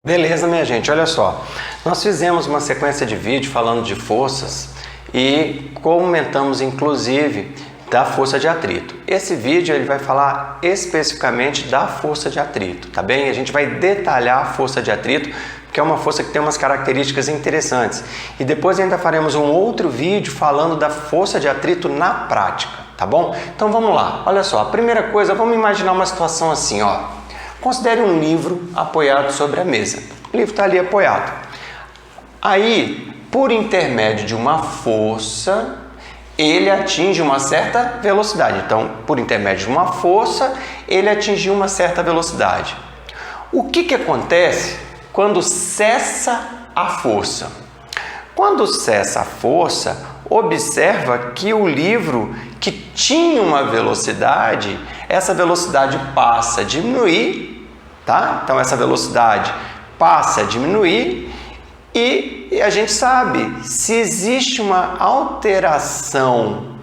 Beleza, minha gente, olha só, nós fizemos uma sequência de vídeo falando de forças e comentamos inclusive da força de atrito. Esse vídeo ele vai falar especificamente da força de atrito, tá bem? A gente vai detalhar a força de atrito, porque é uma força que tem umas características interessantes. E depois ainda faremos um outro vídeo falando da força de atrito na prática, tá bom? Então vamos lá, olha só, a primeira coisa, vamos imaginar uma situação assim, ó. Considere um livro apoiado sobre a mesa. O livro está ali apoiado. Aí, por intermédio de uma força, ele atinge uma certa velocidade. Então, por intermédio de uma força, ele atingiu uma certa velocidade. O que acontece quando cessa a força? Quando cessa a força, observa que o livro que tinha uma velocidade, essa velocidade passa a diminuir, tá? Então essa velocidade passa a diminuir e a gente sabe, se existe uma alteração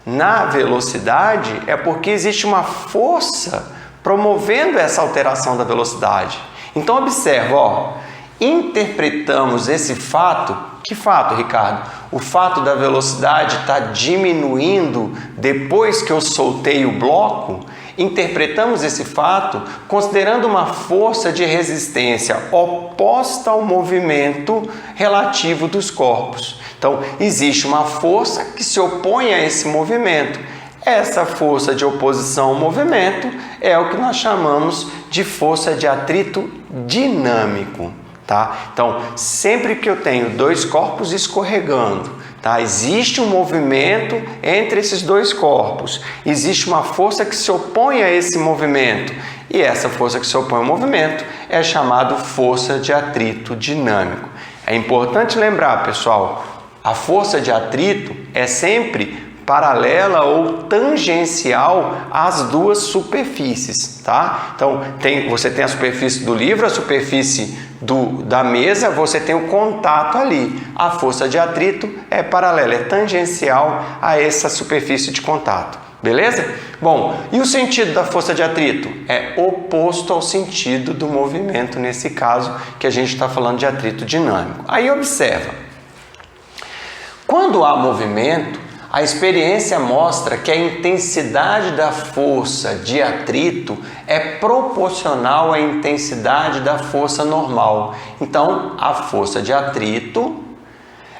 na velocidade, é porque existe uma força promovendo essa alteração da velocidade. Então observa, ó, interpretamos esse fato. Que fato, Ricardo? O fato da velocidade estar diminuindo depois que eu soltei o bloco? Interpretamos esse fato considerando uma força de resistência oposta ao movimento relativo dos corpos. Então, existe uma força que se opõe a esse movimento. Essa força de oposição ao movimento é o que nós chamamos de força de atrito dinâmico. Tá? Então, sempre que eu tenho dois corpos escorregando, tá? Existe um movimento entre esses dois corpos, existe uma força que se opõe a esse movimento, e essa força que se opõe ao movimento é chamada força de atrito dinâmico. É importante lembrar, pessoal, a força de atrito é sempre paralela ou tangencial às duas superfícies, tá? Então, você tem a superfície do livro, a superfície da mesa, você tem o contato ali. A força de atrito é paralela, é tangencial a essa superfície de contato, beleza? Bom, e o sentido da força de atrito? É oposto ao sentido do movimento, nesse caso que a gente está falando de atrito dinâmico. Aí observa, quando há movimento, a experiência mostra que a intensidade da força de atrito é proporcional à intensidade da força normal. Então, a força de atrito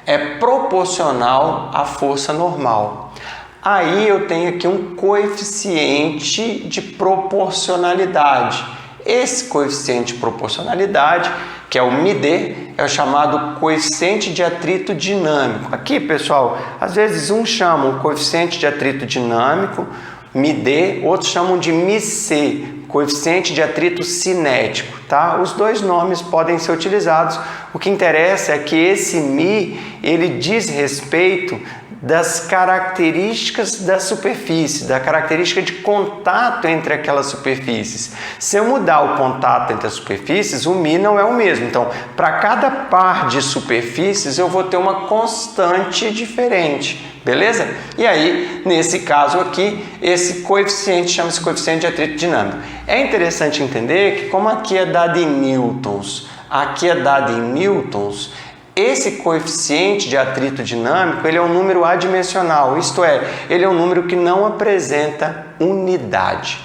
é proporcional à força normal. Aí eu tenho aqui um coeficiente de proporcionalidade. Esse coeficiente de proporcionalidade, que é o μD, é o chamado coeficiente de atrito dinâmico. Aqui, pessoal, às vezes uns chamam o coeficiente de atrito dinâmico, μD, outros chamam de μC, coeficiente de atrito cinético, tá? Os dois nomes podem ser utilizados. O que interessa é que esse μ, ele diz respeito das características da superfície, da característica de contato entre aquelas superfícies. Se eu mudar o contato entre as superfícies, o μ não é o mesmo. Então, para cada par de superfícies, eu vou ter uma constante diferente, beleza? E aí, nesse caso aqui, esse coeficiente chama-se coeficiente de atrito dinâmico. É interessante entender que, como aqui é dado em newtons, aqui é dado em newtons, esse coeficiente de atrito dinâmico, ele é um número adimensional, isto é, ele é um número que não apresenta unidade.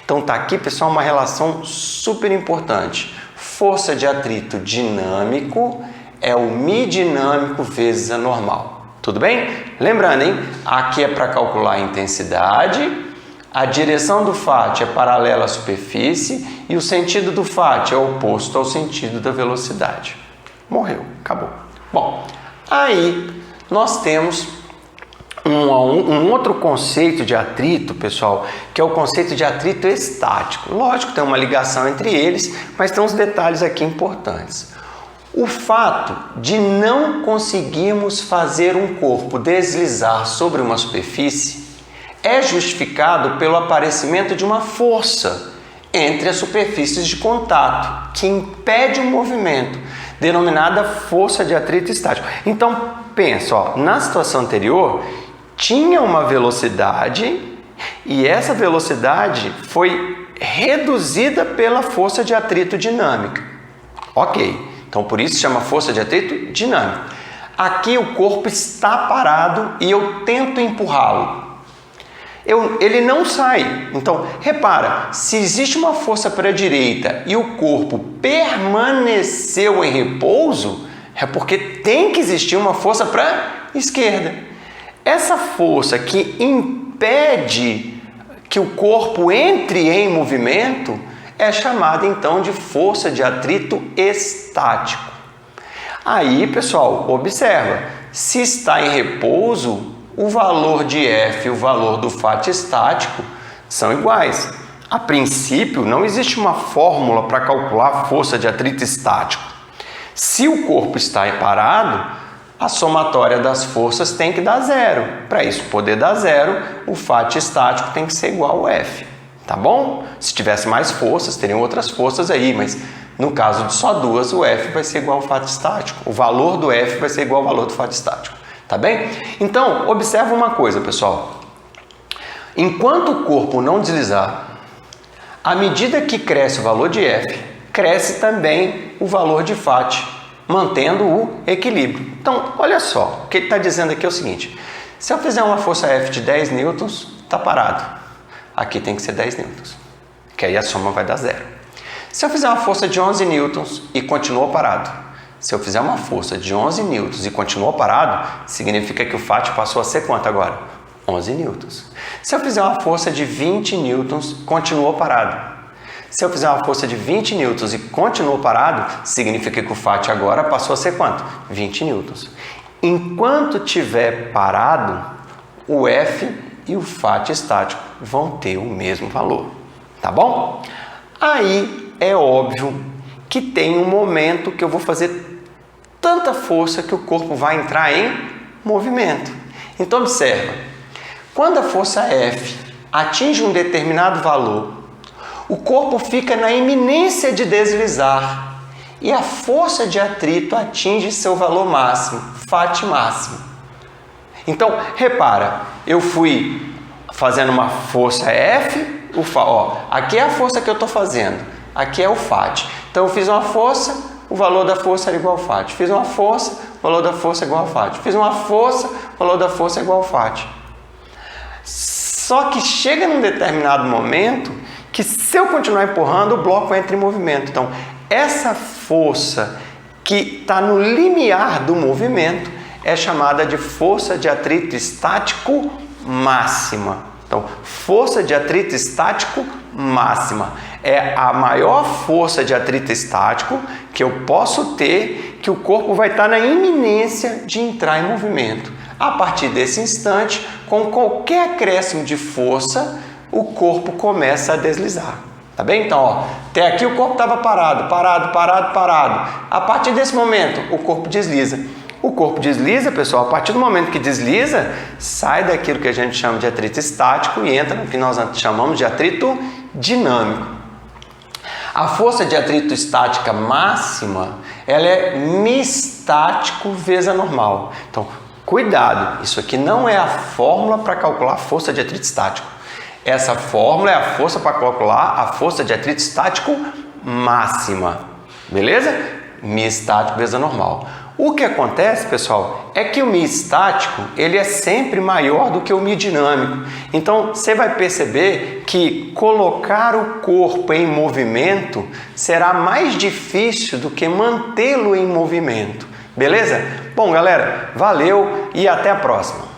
Então tá aqui, pessoal, uma relação super importante. Força de atrito dinâmico é o μ dinâmico vezes a normal. Tudo bem? Lembrando, hein? Aqui é para calcular a intensidade, a direção do φ é paralela à superfície e o sentido do φ é oposto ao sentido da velocidade. Morreu, acabou. Bom, aí nós temos um outro conceito de atrito, pessoal, que é o conceito de atrito estático. Lógico, tem uma ligação entre eles, mas tem uns detalhes aqui importantes. O fato de não conseguirmos fazer um corpo deslizar sobre uma superfície é justificado pelo aparecimento de uma força entre as superfícies de contato, que impede o movimento, denominada força de atrito estático. Então, pensa, ó, na situação anterior, tinha uma velocidade e essa velocidade foi reduzida pela força de atrito dinâmica. Ok, então por isso chama força de atrito dinâmico. Aqui o corpo está parado e eu tento empurrá-lo. Ele não sai. Então, repara, se existe uma força para a direita e o corpo permaneceu em repouso, é porque tem que existir uma força para a esquerda. Essa força que impede que o corpo entre em movimento é chamada então de força de atrito estático. Aí, pessoal, observa, se está em repouso, o valor de F e o valor do fato estático são iguais. A princípio, não existe uma fórmula para calcular a força de atrito estático. Se o corpo está parado, a somatória das forças tem que dar zero. Para isso poder dar zero, o fato estático tem que ser igual ao F. Tá bom? Se tivesse mais forças, teriam outras forças aí, mas no caso de só duas, o F vai ser igual ao fato estático. O valor do F vai ser igual ao valor do fato estático. Tá bem? Então, observa uma coisa, pessoal. Enquanto o corpo não deslizar, à medida que cresce o valor de F, cresce também o valor de Φ, mantendo o equilíbrio. Então, olha só, o que ele está dizendo aqui é o seguinte. Se eu fizer uma força F de 10 newtons, está parado. Aqui tem que ser 10 newtons, que aí a soma vai dar zero. Se eu fizer uma força de 11 newtons e continua parado, se eu fizer uma força de 11 newtons e continuou parado, significa que o Φ passou a ser quanto agora? 11 newtons. Se eu fizer uma força de 20 newtons, continuou parado. Se eu fizer uma força de 20 newtons e continuou parado, significa que o Φ agora passou a ser quanto? 20 newtons. Enquanto estiver parado, o F e o Φ estático vão ter o mesmo valor. Tá bom? Aí é óbvio que tem um momento que eu vou fazer tanta força que o corpo vai entrar em movimento. Então observa, quando a força F atinge um determinado valor, o corpo fica na iminência de deslizar e a força de atrito atinge seu valor máximo, Φ máximo. Então, repara, eu fui fazendo uma força F, aqui é a força que eu estou fazendo, aqui é o Φ. Então, eu fiz uma força, o valor da força era igual ao Φ. Fiz uma força, o valor da força é igual ao Φ. Fiz uma força, o valor da força é igual ao Φ. Só que chega num determinado momento que se eu continuar empurrando, o bloco entra em movimento. Então, essa força que está no limiar do movimento é chamada de força de atrito estático máxima. Então, força de atrito estático máxima é a maior força de atrito estático que eu posso ter, que o corpo vai estar na iminência de entrar em movimento. A partir desse instante, com qualquer acréscimo de força, o corpo começa a deslizar. Tá bem? Então, até aqui o corpo estava parado. A partir desse momento, o corpo desliza. O corpo desliza, pessoal, a partir do momento que desliza, sai daquilo que a gente chama de atrito estático e entra no que nós chamamos de atrito dinâmico. A força de atrito estática máxima, ela é mistático vezes a normal. Então, cuidado, isso aqui não é a fórmula para calcular a força de atrito estático. Essa fórmula é a força para calcular a força de atrito estático máxima. Beleza? Mi estático vezes a normal. O que acontece, pessoal, é que o Mi estático ele é sempre maior do que o Mi dinâmico. Então, você vai perceber que colocar o corpo em movimento será mais difícil do que mantê-lo em movimento. Beleza? Bom, galera, valeu e até a próxima.